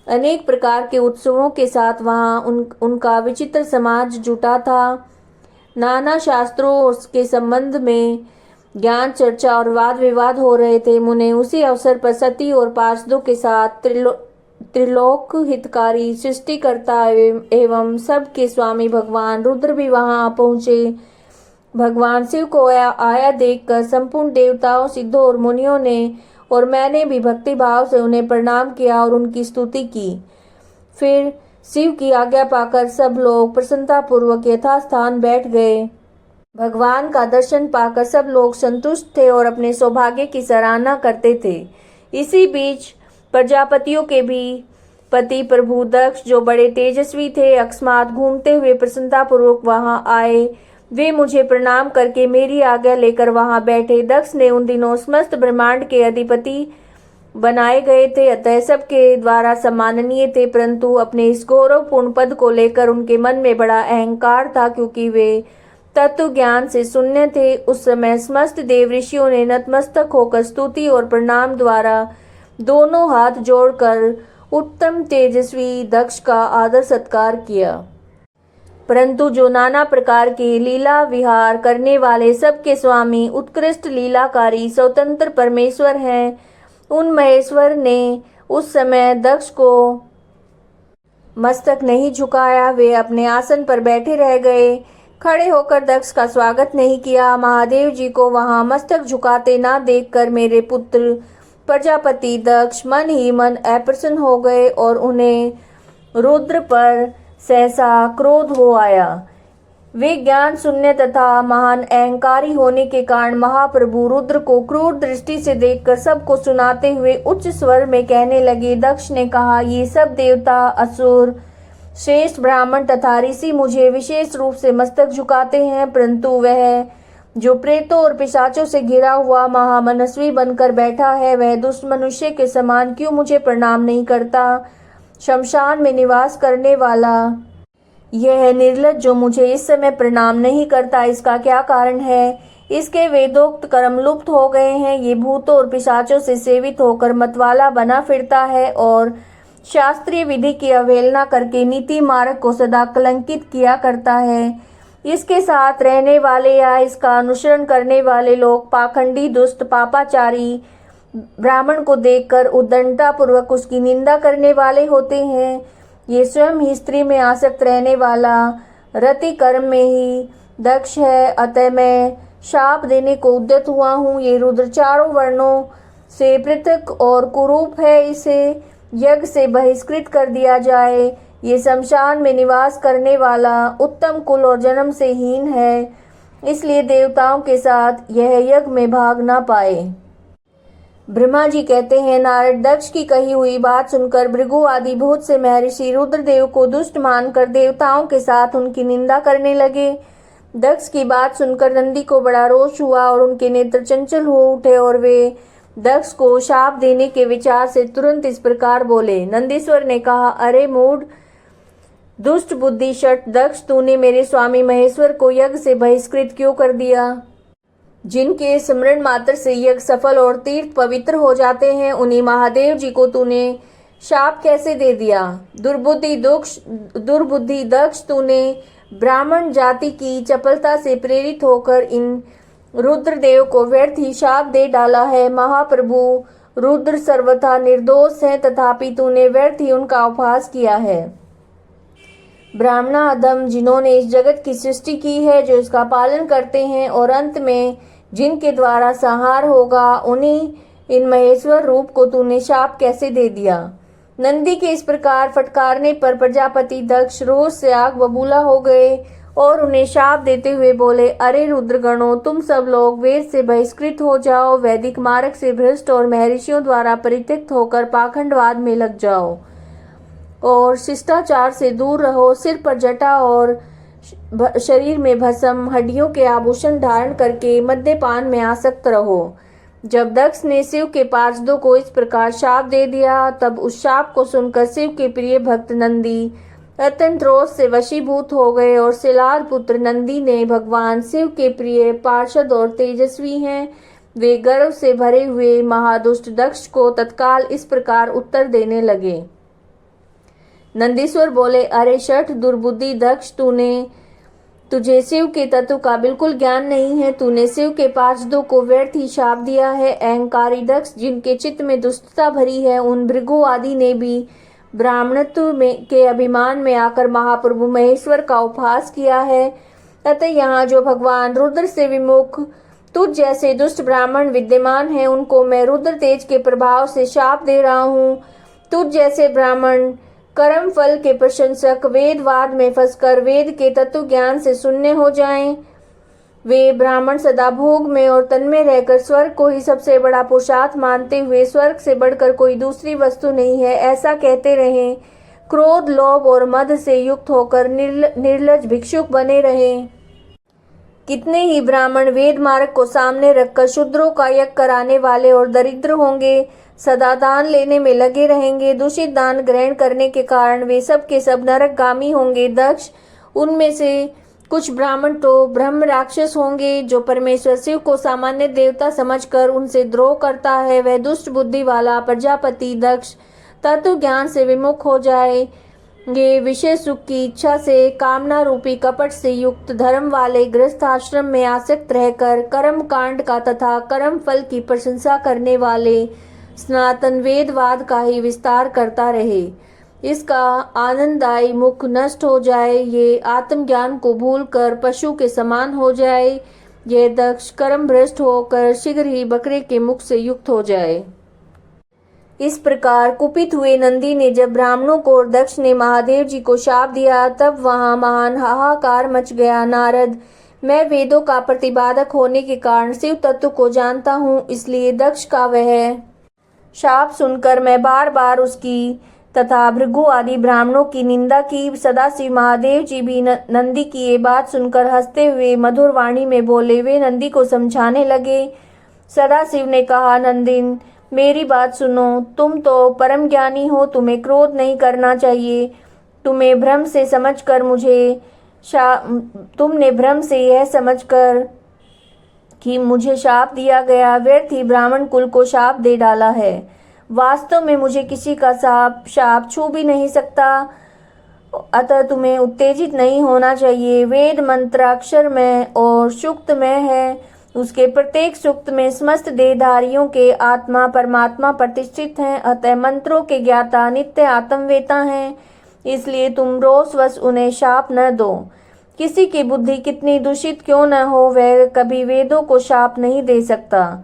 अनेक प्रकार के उत्सवों के साथ वहां उनका विचित्र समाज जुटा था। नाना शास्त्रों के संबंध में ज्ञान चर्चा और वाद विवाद हो रहे थे। मुने उसी अवसर पर सती और पार्षदों के साथ त्रिलोक हितकारी सृष्टिकर्ता एवं सबके स्वामी भगवान रुद्र भी वहां पहुंचे। भगवान शिव को आया देखकर संपूर्ण देवताओं, सिद्धों और मुनियों ने और मैंने भी भक्ति भाव से उन्हें प्रणाम किया और उनकी स्तुति की। फिर शिव की आज्ञा पाकर सब लोग प्रसन्नता पूर्वक यथास्थान बैठ गए। भगवान का दर्शन पाकर सब लोग संतुष्ट थे और अपने सौभाग्य की सराहना करते थे। इसी बीच प्रजापतियों के भी पति प्रभु दक्ष, जो बड़े तेजस्वी थे, अकस्मात घूमते हुए प्रसन्नता पूर्वक वहां आए। वे मुझे प्रणाम करके मेरी आज्ञा लेकर वहां बैठे। दक्ष ने उन दिनों समस्त ब्रह्मांड के अधिपति बनाए गए थे, अतः सबके द्वारा सम्माननीय थे, परंतु अपने इस गौरवपूर्ण पद को लेकर उनके मन में बड़ा अहंकार था, क्योंकि वे तत्व ज्ञान से शून्य थे। उस समय समस्त देव ऋषियों ने नतमस्तक होकर स्तुति और प्रणाम द्वारा दोनों हाथ जोड़कर उत्तम तेजस्वी दक्ष का आदर सत्कार किया। परंतु जो नाना प्रकार के लीला विहार करने वाले सबके स्वामी, उत्कृष्ट लीलाकारी स्वतंत्र परमेश्वर हैं, उन महेश्वर ने उस समय दक्ष को मस्तक नहीं झुकाया। वे अपने आसन पर बैठे रह गए। खड़े होकर दक्ष का स्वागत नहीं किया। महादेव जी को वहां मस्तक झुकाते ना देखकर मेरे पुत्र प्रजापति दक्ष मन ही मन अप्रसन्न हो गए और उन्हें रुद्र पर सहसा क्रोध हो आया। वे ज्ञान शून्य तथा महान अहंकारी होने के कारण महाप्रभु रुद्र को क्रूर दृष्टि से देखकर सबको सुनाते हुए उच्च स्वर में कहने लगे। दक्ष ने कहा, ये सब देवता, असुर, श्रेष्ठ ब्राह्मण तथा ऋषि मुझे विशेष रूप से मस्तक झुकाते हैं, परंतु वह जो प्रेतों और पिशाचों से घिरा हुआ महामनस्वी बनकर बैठा है, वह दुष्ट मनुष्य के समान क्यों मुझे प्रणाम नहीं करता? शमशान में निवास करने वाला यह निर्लज्ज जो मुझे इस समय प्रणाम नहीं करता, इसका क्या कारण है? इसके वेदोक्त कर्म लुप्त हो गए हैं। ये भूतों और पिशाचों से सेवित होकर मतवाला बना फिरता है और शास्त्रीय विधि की अवहेलना करके नीति मार्ग को सदा कलंकित किया करता है। इसके साथ रहने वाले या इसका अनुसरण करने वाले लोग पाखंडी, दुष्ट, पापाचारी ब्राह्मण को देखकर उद्दंडता पूर्वक उसकी निंदा करने वाले होते हैं। ये स्वयं ही स्त्री में आसक्त रहने वाला रति कर्म में ही दक्ष है, अतः मैं शाप देने को उद्यत हुआ हूँ। ये रुद्र चारों वर्णों से पृथक और कुरूप है, इसे यज्ञ से बहिष्कृत कर दिया जाए। ये शमशान में निवास करने वाला उत्तम कुल और जन्म से हीन है, इसलिए देवताओं के साथ यह यज्ञ में भाग ना पाए। ब्रह्मा जी कहते हैं, नारद दक्ष की कही हुई बात सुनकर भृगु आदि बहुत से महर्षि रुद्रदेव को दुष्ट मानकर देवताओं के साथ उनकी निंदा करने लगे। दक्ष की बात सुनकर नंदी को बड़ा रोष हुआ और उनके नेत्र चंचल हो उठे और वे दक्ष को शाप देने के विचार से तुरंत इस प्रकार बोले। नंदीश्वर ने कहा, अरे मूढ़ दुष्ट बुद्धि शठ दक्ष, तूने मेरे स्वामी महेश्वर को यज्ञ से बहिष्कृत क्यों कर दिया? जिनके स्मरण मात्र से यज्ञ सफल और तीर्थ पवित्र हो जाते हैं, उन्हीं महादेव जी को तूने शाप कैसे दे दिया? दुर्बुद्धि दक्ष, तूने ब्राह्मण जाति की चपलता से प्रेरित होकर इन रुद्रदेव को व्यर्थ ही शाप दे डाला है। महाप्रभु रुद्र सर्वथा निर्दोष हैं, तथापि तूने व्यर्थ ही उनका उपहास किया है। ब्राह्मणा अधम, जिन्होंने इस जगत की सृष्टि की है, जो इसका पालन करते हैं और अंत में जिनके द्वारा संहार होगा, उन्हीं इन महेश्वर रूप को तूने शाप कैसे दे दिया? नंदी के इस प्रकार फटकारने पर प्रजापति दक्ष रोष से आग बबूला हो गए और उन्हें शाप देते हुए बोले, अरे रुद्रगणों, तुम सब लोग वेद से बहिष्कृत हो जाओ, वैदिक मार्ग से भ्रष्ट और महर्षियों द्वारा परित्यक्त होकर पाखंडवाद में लग जाओ और शिष्टाचार से दूर रहो। सिर पर जटा और शरीर में भस्म, हड्डियों के आभूषण धारण करके मद्यपान में आसक्त रहो। जब दक्ष ने शिव के पार्षदों को इस प्रकार शाप दे दिया, तब उस शाप को सुनकर शिव के प्रिय भक्त नंदी अत्यंत रोष से वशीभूत हो गए और सिलार पुत्र नंदी ने भगवान शिव के प्रिय पार्षद और तेजस्वी हैं, वे गर्व से भरे हुए महादुष्ट दक्ष को तत्काल इस प्रकार उत्तर देने लगे। नंदीश्वर बोले, अरे शठ दुर्बुद्धि दक्ष, तुझे शिव के तत्व का बिल्कुल ज्ञान नहीं है। तूने शिव के पार्षदों को व्यर्थ ही शाप दिया है। अहंकारी दक्ष, जिनके चित्त में दुष्टता भरी है, उन भृगु आदि ने भी ब्राह्मणत्व के अभिमान में आकर महाप्रभु महेश्वर का उपहास किया है। अतः यहाँ जो भगवान रुद्र से विमुख तुझ जैसे दुष्ट ब्राह्मण विद्यमान हैं, उनको मैं रुद्र तेज के प्रभाव से शाप दे रहा हूँ। तुझ जैसे ब्राह्मण कर्म फल के प्रशंसक वेदवाद में फंसकर वेद के तत्व ज्ञान से शून्य हो जाएं। वे ब्राह्मण सदा भोग में और तन में रहकर स्वर्ग को ही सबसे बड़ा पुरुषार्थ मानते हुए स्वर्ग से बढ़कर कोई दूसरी वस्तु नहीं है ऐसा कहते रहें। क्रोध, लोभ और मद से युक्त होकर निर्लज भिक्षुक बने रहें। कितने ही ब्राह्मण वेद मार्ग को सामने रखकर शूद्रों का यज्ञ कराने वाले और दरिद्र होंगे, सदा दान लेने में लगे रहेंगे। दूषित दान ग्रहण करने के कारण वे सब के सब नरकगामी होंगे। दक्ष, उनमें से कुछ ब्राह्मण तो ब्रह्म राक्षस होंगे, जो परमेश्वर शिव को सामान्य देवता समझकर उनसे द्रोह करता है। वह दुष्ट बुद्धि वाला प्रजापति दक्ष तत्व ज्ञान से विमुख हो जाए। ये विषय सुख की इच्छा से कामना रूपी कपट से युक्त धर्म वाले गृहस्थ आश्रम में आसक्त रहकर कर्म कांड का तथा कर्म फल की प्रशंसा करने वाले सनातन वेदवाद का ही विस्तार करता रहे। इसका आनंददायी मुख नष्ट हो जाए, ये आत्मज्ञान को भूलकर पशु के समान हो जाए। ये दक्ष कर्म भ्रष्ट होकर शीघ्र ही बकरे के मुख से युक्त हो जाए। इस प्रकार कुपित हुए नंदी ने जब ब्राह्मणों को और दक्ष ने महादेव जी को शाप दिया, तब वहां महान हाहाकार मच गया। नारद, मैं वेदों का प्रतिपादक होने के कारण शिव तत्व को जानता हूँ, इसलिए दक्ष का वह शाप सुनकर मैं बार बार उसकी तथा भृगु आदि ब्राह्मणों की निंदा की। सदाशिव महादेव जी भी नंदी की ये बात सुनकर हंसते हुए मधुर वाणी में बोले। वे नंदी को समझाने लगे। सदाशिव ने कहा, नंदिन, मेरी बात सुनो। तुम तो परम ज्ञानी हो, तुम्हें क्रोध नहीं करना चाहिए। तुमने भ्रम से यह समझकर कि मुझे शाप दिया गया, व्यर्थ ही ब्राह्मण कुल को शाप दे डाला है। वास्तव में मुझे किसी का शाप छू भी नहीं सकता, अतः तुम्हें उत्तेजित नहीं होना चाहिए। वेद मंत्राक्षर में और सूक्त में है, उसके प्रत्येक सूक्त में समस्त देहधारियों के आत्मा परमात्मा प्रतिष्ठित हैं। अतः मंत्रों के ज्ञाता नित्य आत्मवेता हैं, इसलिए तुम रोषवश उन्हें शाप न दो। किसी की बुद्धि कितनी दूषित क्यों न हो, वह कभी वेदों को शाप नहीं दे सकता।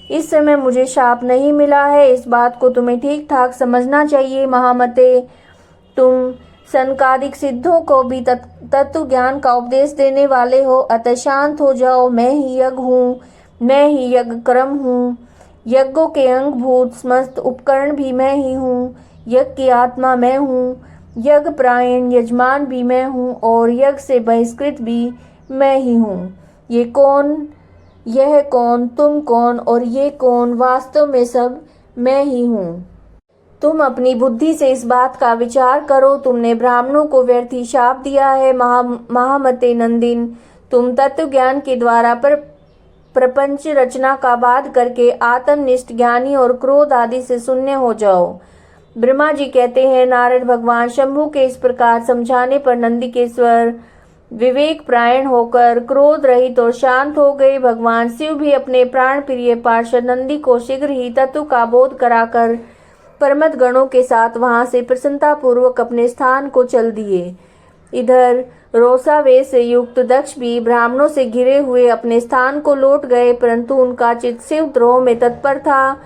इस समय मुझे शाप नहीं मिला है, इस बात को तुम्हें ठीक ठाक समझना चाहिए। महामते, तुम सनकादिक सिद्धों को भी तत्व ज्ञान का उपदेश देने वाले हो, अतः शांत हो जाओ। मैं ही यज्ञ हूँ, मैं ही यज्ञ कर्म हूँ। यज्ञों के अंगभूत समस्त उपकरण भी मैं ही हूँ। यज्ञ की आत्मा मैं हूँ, यज्ञ प्रायण यजमान भी मैं हूँ और यज्ञ से बहिष्कृत भी मैं ही हूँ। ये कौन, यह कौन, तुम कौन और ये कौन, वास्तव में सब मैं ही हूँ। तुम अपनी बुद्धि से इस बात का विचार करो। तुमने ब्राह्मणों को व्यर्थ ही शाप दिया है। महामते नंदिन, तुम तत्व ज्ञान के द्वारा प्रपंच रचना का बाध करके आत्मनिष्ठ ज्ञानी और क्रोध आदि से शून्य हो जाओ। ब्रह्मा जी कहते हैं, नारद भगवान शंभु के इस प्रकार समझाने पर नंदिकेश्वर विवेक प्रायण होकर क्रोध रहित और शांत हो गए। भगवान शिव भी अपने प्राण प्रिय पार्षद नंदी को शीघ्र ही तत्व का बोध कराकर परमत गणों के साथ वहां से प्रसन्नता पूर्वक अपने स्थान को चल दिए। इधर रोषावेश से युक्त दक्ष भी ब्राह्मणों से घिरे हुए अपने स्थान को लौट गए, परंतु उनका चित्त शिव द्रोह में तत्पर था।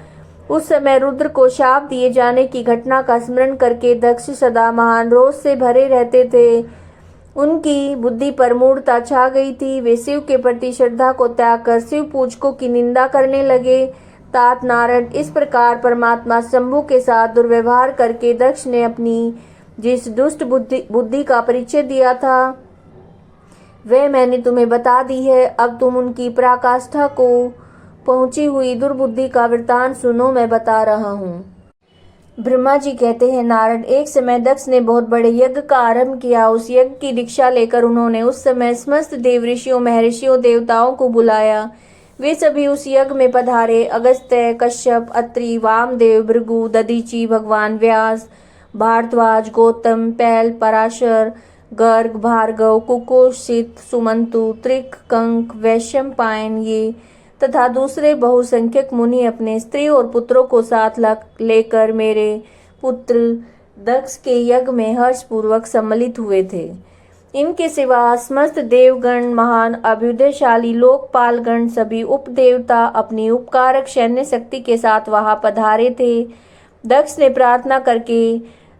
उस समय रुद्र को शाप दिए जाने की घटना का स्मरण करके दक्ष सदा महान रोष से भरे रहते थे। उनकी बुद्धि पर मूढ़ता छा गई थी। वे शिव के प्रति श्रद्धा को त्याग कर शिव पूजकों की निंदा करने लगे। तात नारद, इस प्रकार परमात्मा शंभु के साथ दुर्व्यवहार करके दक्ष ने अपनी जिस दुष्ट बुद्धि का परिचय दिया था वह मैंने तुम्हें बता दी है। अब तुम उनकी पराकाष्ठा को पहुंची हुई दुर्बुद्धि का वृतांत सुनो, मैं बता रहा हूँ। ब्रह्मा जी कहते हैं, नारद, एक समय दक्ष ने बहुत बड़े यज्ञ का आरंभ किया। उस यज्ञ की दीक्षा लेकर उन्होंने उस समय समस्त देव ऋषियों, महर्षियों, देवताओं को बुलाया। वे सभी उस यज्ञ में पधारे। अगस्त्य, कश्यप, अत्रि, वामदेव, भृगु, दधीचि, भगवान व्यास, भारद्वाज, गौतम, पैल, पराशर, गर्ग, भार्गव, कुकुशित, सुमंतु, त्रिक, कंक, वैशंपायन ये तथा दूसरे बहुसंख्यक मुनि अपने स्त्री और पुत्रों को साथ लेकर मेरे पुत्र दक्ष के यज्ञ में हर्षपूर्वक सम्मिलित हुए थे। इनके सिवा समस्त देवगण, महान अभ्युदयशाली लोकपालगण, सभी उपदेवता अपनी उपकारक सैन्य शक्ति के साथ वहां पधारे थे। दक्ष ने प्रार्थना करके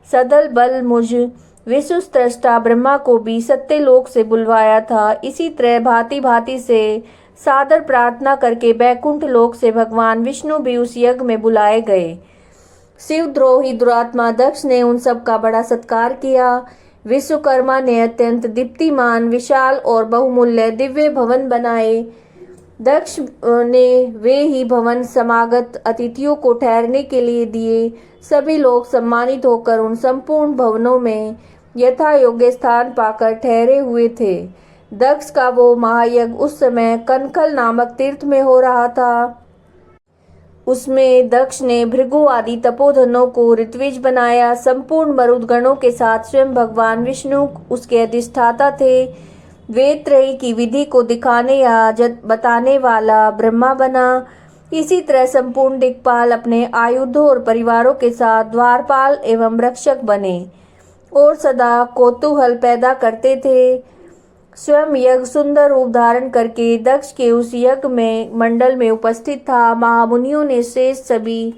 सदल बल मुझ विश्वस्रष्टा ब्रह्मा को भी सत्यलोक से बुलवाया था। इसी तरह भांति भांति से सादर प्रार्थना करके बैकुंठ लोक से भगवान विष्णु भी उस यज्ञ में बुलाए गए। शिवद्रोही दुरात्मा दक्ष ने उन सब का बड़ा सत्कार किया। विश्वकर्मा ने अत्यंत दीप्तिमान, विशाल और बहुमूल्य दिव्य भवन बनाए। दक्ष ने वे ही भवन समागत अतिथियों को ठहरने के लिए दिए। सभी लोग सम्मानित होकर उन संपूर्ण भवनों में यथा योग्य स्थान पाकर ठहरे हुए थे। दक्ष का वो महायज्ञ उस समय कनखल नामक तीर्थ में हो रहा था। उसमें दक्ष ने भृगु आदि तपोधनों को ऋत्विज बनाया। संपूर्ण मरुदगणों के साथ स्वयं भगवान विष्णु उसके अधिष्ठाता थे। वेद त्रयी की विधि को दिखाने या बताने वाला ब्रह्मा बना। इसी तरह संपूर्ण दिक्पाल अपने आयुधों और परिवारों के साथ द्वारपाल एवं रक्षक बने और सदा कौतूहल पैदा करते थे। स्वयं यज्ञ सुंदर रूप धारण करके दक्ष के उस यज्ञ में मंडल में उपस्थित था। महामुनियों ने शेष सभी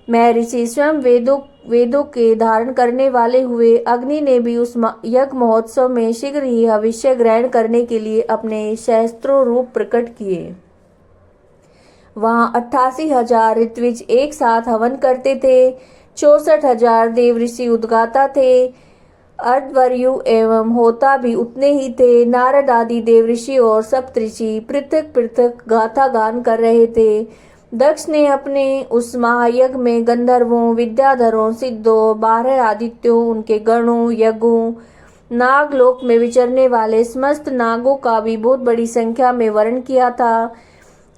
महर्षि स्वयं वेदों के धारण करने वाले हुए। अग्नि ने भी उस यज्ञ महोत्सव में शीघ्र ही हविष्य ग्रहण करने के लिए अपने सहस्त्रों रूप प्रकट किए। वहां 88,000 ऋत्विज एक साथ हवन करते थे। 64,000 देव ऋषि उद्गाता थे। अर्धवर्यु एवं होता भी उतने ही थे। नारद आदि देव ऋषि और सप्तऋषि पृथक पृथक गाथा गान कर रहे थे। दक्ष ने अपने उस महायज्ञ में गंधर्वों, विद्याधरों, सिद्धों, 12 आदित्यों, उनके गणों, यज्ञों, नागलोक में विचरने वाले समस्त नागों का भी बहुत बड़ी संख्या में वर्ण किया था।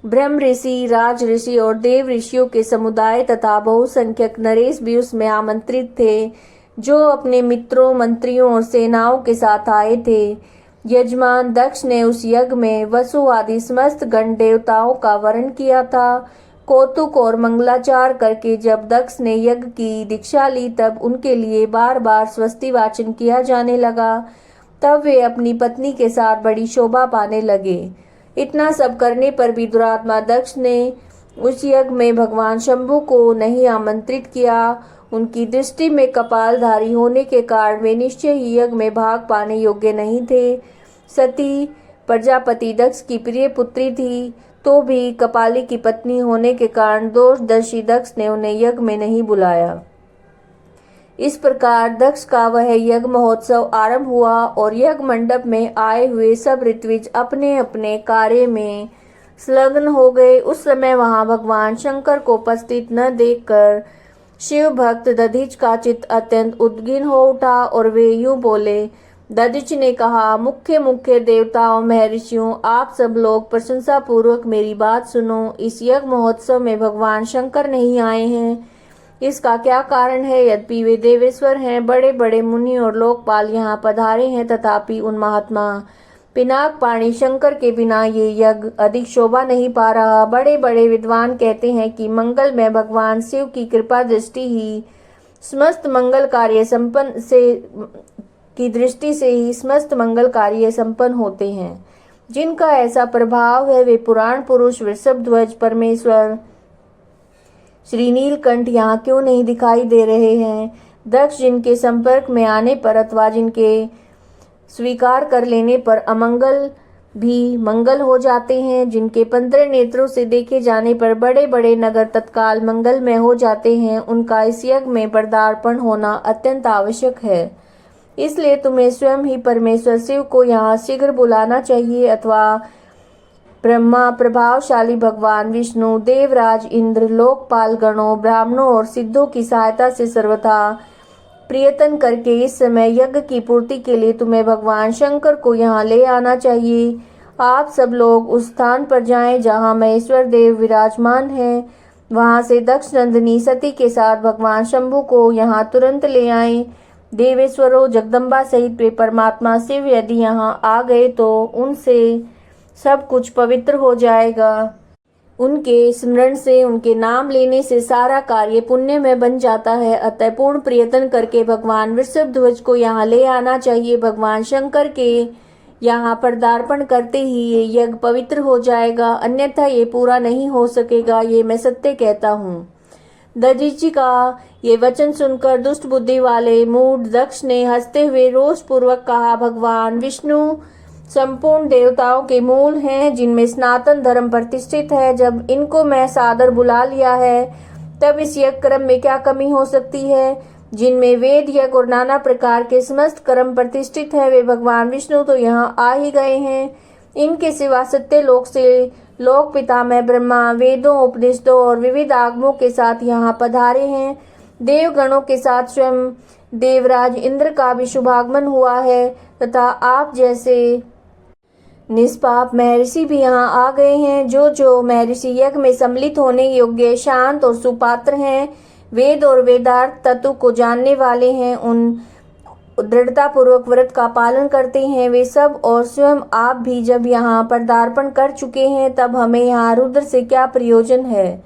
ब्रह्म ऋषि, राज ऋषि और देव ऋषियों के समुदाय तथा बहुसंख्यक नरेश भी उसमें आमंत्रित थे, जो अपने मित्रों, मंत्रियों और सेनाओं के साथ आए थे। यजमान दक्ष ने उस यज्ञ में वसु आदि समस्त गण देवताओं का वर्ण किया था। कौतुक और मंगलाचार करके जब दक्ष ने यज्ञ की दीक्षा ली, तब उनके लिए बार बार स्वस्ति वाचन किया जाने लगा। तब वे अपनी पत्नी के साथ बड़ी शोभा पाने लगे। इतना सब करने पर भी दुरात्मा दक्ष ने उस यज्ञ में भगवान शंभु को नहीं आमंत्रित किया। उनकी दृष्टि में कपालधारी होने के कारण वे निश्चय ही यज्ञ में भाग पाने योग्य नहीं थे। सती प्रजापति दक्ष की प्रिय पुत्री थी, तो भी कपाली की पत्नी होने के कारण दोषदर्शी दक्ष ने उन्हें यज्ञ में नहीं बुलाया। इस प्रकार दक्ष का वह यज्ञ महोत्सव आरंभ हुआ और यज्ञ मंडप में आए हुए सब ऋत्विज अपने अपने कार्य में संलग्न हो गए। उस समय वहां भगवान शंकर को उपस्थित न देखकर शिव भक्त दधिच का चित्त अत्यंत उद्विग्न हो उठा और वे यूं बोले। दधिच ने कहा, मुख्य मुख्य देवताओं महर्षियों, आप सब लोग प्रशंसा पूर्वक मेरी बात सुनो। इस यज्ञ महोत्सव में भगवान शंकर नहीं आए हैं, इसका क्या कारण है? यद्यपि वे देवेश्वर हैं, बड़े बड़े मुनि और लोकपाल यहाँ पधारे हैं, तथापि उन महात्मा पिनाक पाणी शंकर के बिना ये यज्ञ अधिक शोभा नहीं पा रहा। बड़े बड़े विद्वान कहते हैं कि मंगल में भगवान शिव की कृपा दृष्टि ही समस्त मंगल कार्य संपन्न होते हैं। जिनका ऐसा प्रभाव है वे पुराण पुरुष वृषभ ध्वज परमेश्वर श्री नीलकंठ यहाँ क्यों नहीं दिखाई दे रहे हैं? दक्ष जिनके संपर्क में आने पर अथवा जिनके स्वीकार कर लेने पर अमंगल भी मंगल हो जाते हैं, जिनके 15 नेत्रों से देखे जाने पर बड़े बड़े नगर तत्काल मंगल में हो जाते हैं, उनका इस यज्ञ में पदार्पण होना अत्यंत आवश्यक है। इसलिए तुम्हें स्वयं ही परमेश्वर शिव को यहाँ शीघ्र बुलाना चाहिए, अथवा ब्रह्मा, प्रभावशाली भगवान विष्णु, देवराज इंद्र, लोकपाल गणों, ब्राह्मणों और सिद्धों की सहायता से सर्वथा प्रयत्न करके इस समय यज्ञ की पूर्ति के लिए तुम्हें भगवान शंकर को यहाँ ले आना चाहिए। आप सब लोग उस स्थान पर जाएं जहाँ महेश्वर देव विराजमान हैं। वहाँ से दक्ष नंदिनी सती के साथ भगवान शंभु को यहाँ तुरंत ले आएं। देवेश्वरों, जगदम्बा सहित वे परमात्मा शिव यदि यहाँ आ गए तो उनसे सब कुछ पवित्र हो जाएगा। उनके स्मरण से, उनके नाम लेने से सारा कार्य पुण्य में बन जाता है। अतः पूर्ण प्रयत्न करके भगवान वृषभ ध्वज को यहाँ ले आना चाहिए। भगवान शंकर के यहाँ पदार्पण करते ही ये यज्ञ पवित्र हो जाएगा, अन्यथा ये पूरा नहीं हो सकेगा, ये मैं सत्य कहता हूँ। दधीचि का ये वचन सुनकर दुष्ट बुद्धि वाले मूढ़ दक्ष ने हंसते हुए रोष पूर्वक कहा, भगवान विष्णु संपूर्ण देवताओं के मूल हैं, जिनमें सनातन धर्म प्रतिष्ठित है। जब इनको मैं सादर बुला लिया है तब इस यज्ञ कर्म में क्या कमी हो सकती है? जिनमें वेद यज्ञ और नाना प्रकार के समस्त कर्म प्रतिष्ठित है, वे भगवान विष्णु तो यहाँ आ ही गए हैं। इनके सिवा सत्य लोक से लोक पितामह ब्रह्मा वेदों, उपनिषदों और विविध आगमों के साथ यहाँ पधारे हैं। देवगणों के साथ स्वयं देवराज इंद्र का भी शुभागमन हुआ है, तथा आप जैसे निष्पाप महर्षि भी यहाँ आ गए हैं। जो महर्षि यज्ञ में सम्मिलित होने योग्य, शांत और सुपात्र हैं, वेद और वेदार्थ तत्व को जानने वाले हैं, उन दृढ़ता पूर्वक व्रत का पालन करते हैं, वे सब और स्वयं आप भी जब यहाँ पदार्पण कर चुके हैं, तब हमें यहाँ रुद्र से क्या प्रयोजन है?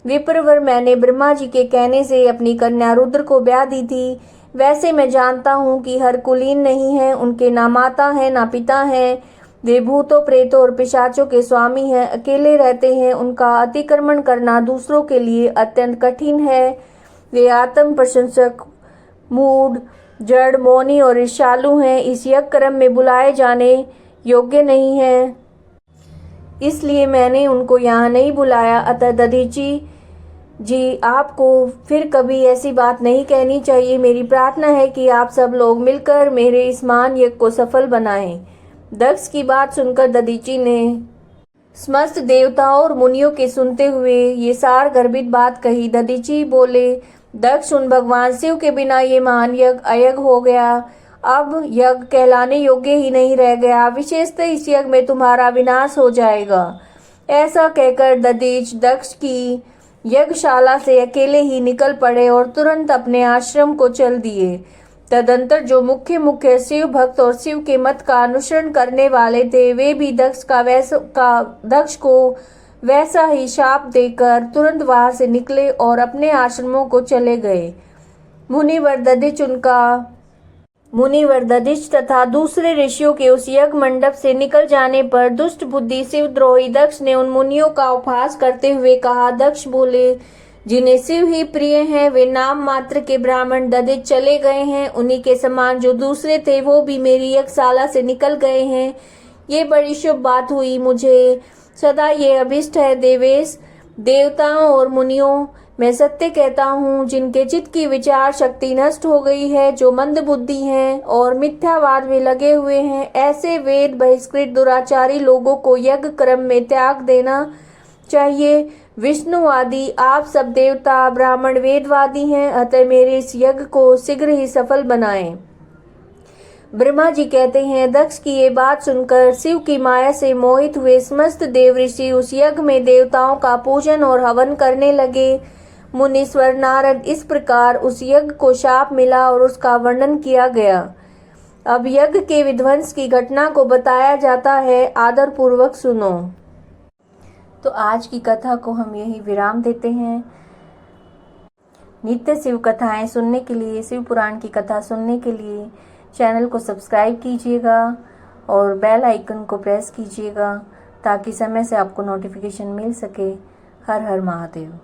विप्रवर, मैंने ब्रह्मा जी के कहने से अपनी कन्या रुद्र को ब्याह दी थी। वैसे मैं जानता हूँ कि हर कुलीन नहीं है, उनके ना माता है ना पिता है। वे भूतों, प्रेतों और पिशाचों के स्वामी हैं, अकेले रहते हैं। उनका अतिक्रमण करना दूसरों के लिए अत्यंत कठिन है। वे आत्म प्रशंसक, मूढ़, जड़, मौनी और ईर्ष्यालु हैं, इस यज्ञ कर्म में बुलाए जाने योग्य नहीं है, इसलिए मैंने उनको यहाँ नहीं बुलाया। अतः दधीचि जी, आपको फिर कभी ऐसी बात नहीं कहनी चाहिए। मेरी प्रार्थना है कि आप सब लोग मिलकर मेरे इस महान यज्ञ को सफल बनाएं। दक्ष की बात सुनकर दधीचि ने समस्त देवताओं और मुनियों के सुनते हुए ये सार गर्भित बात कही। दधीचि बोले, दक्ष, उन भगवान शिव के बिना ये महान यज्ञ अयज्ञ हो गया, अब यज्ञ कहलाने योग्य ही नहीं रह गया। विशेषतः इस यज्ञ में तुम्हारा विनाश हो जाएगा। ऐसा कहकर दधीच दक्ष की यज्ञशाला से अकेले ही निकल पड़े और तुरंत अपने आश्रम को चल दिए। तदंतर जो मुख्य शिव भक्त और शिव के मत का अनुसरण करने वाले थे, वे भी दक्ष को वैसा ही शाप देकर तुरंत वहां से निकले और अपने आश्रमों को चले गए। मुनिवर दधिच तथा दूसरे ऋषियों के उस यज्ञ मंडप से निकल जाने पर दुष्ट बुद्धि शिवद्रोही दक्ष ने उन मुनियों का उपहास करते हुए कहा। दक्ष बोले, जिन्हें शिव ही प्रिय हैं, वे नाम मात्र के ब्राह्मण दधिच चले गए हैं। उन्हीं के समान जो दूसरे थे वो भी मेरी यज्ञशाला से निकल गए हैं। ये बड़ी शुभ बात हुई। मुझे सदा ये अभिष्ट है देवेश, देवताओं और मुनियों, मैं सत्य कहता हूँ, जिनके चित्त की विचार शक्ति नष्ट हो गई है, जो मंद बुद्धि हैं और मिथ्यावाद में लगे हुए हैं, ऐसे वेद बहिष्कृत दुराचारी लोगों को यज्ञ कर्म में त्याग देना चाहिए। विष्णुवादी आप सब देवता ब्राह्मण वेदवादी हैं, अतः मेरे इस यज्ञ को शीघ्र ही सफल बनाएं। ब्रह्मा जी कहते हैं, दक्ष की ये बात सुनकर शिव की माया से मोहित हुए समस्त देव ऋषि उस यज्ञ में देवताओं का पूजन और हवन करने लगे। मुनीश्वर नारद इस प्रकार उस यज्ञ को शाप मिला और उसका वर्णन किया गया। अब यज्ञ के विध्वंस की घटना को बताया जाता है, आदर पूर्वक सुनो। तो आज की कथा को हम यही विराम देते हैं। नित्य शिव कथाएं सुनने के लिए, शिव पुराण की कथा सुनने के लिए चैनल को सब्सक्राइब कीजिएगा और बेल आइकन को प्रेस कीजिएगा ताकि समय से आपको नोटिफिकेशन मिल सके। हर हर महादेव।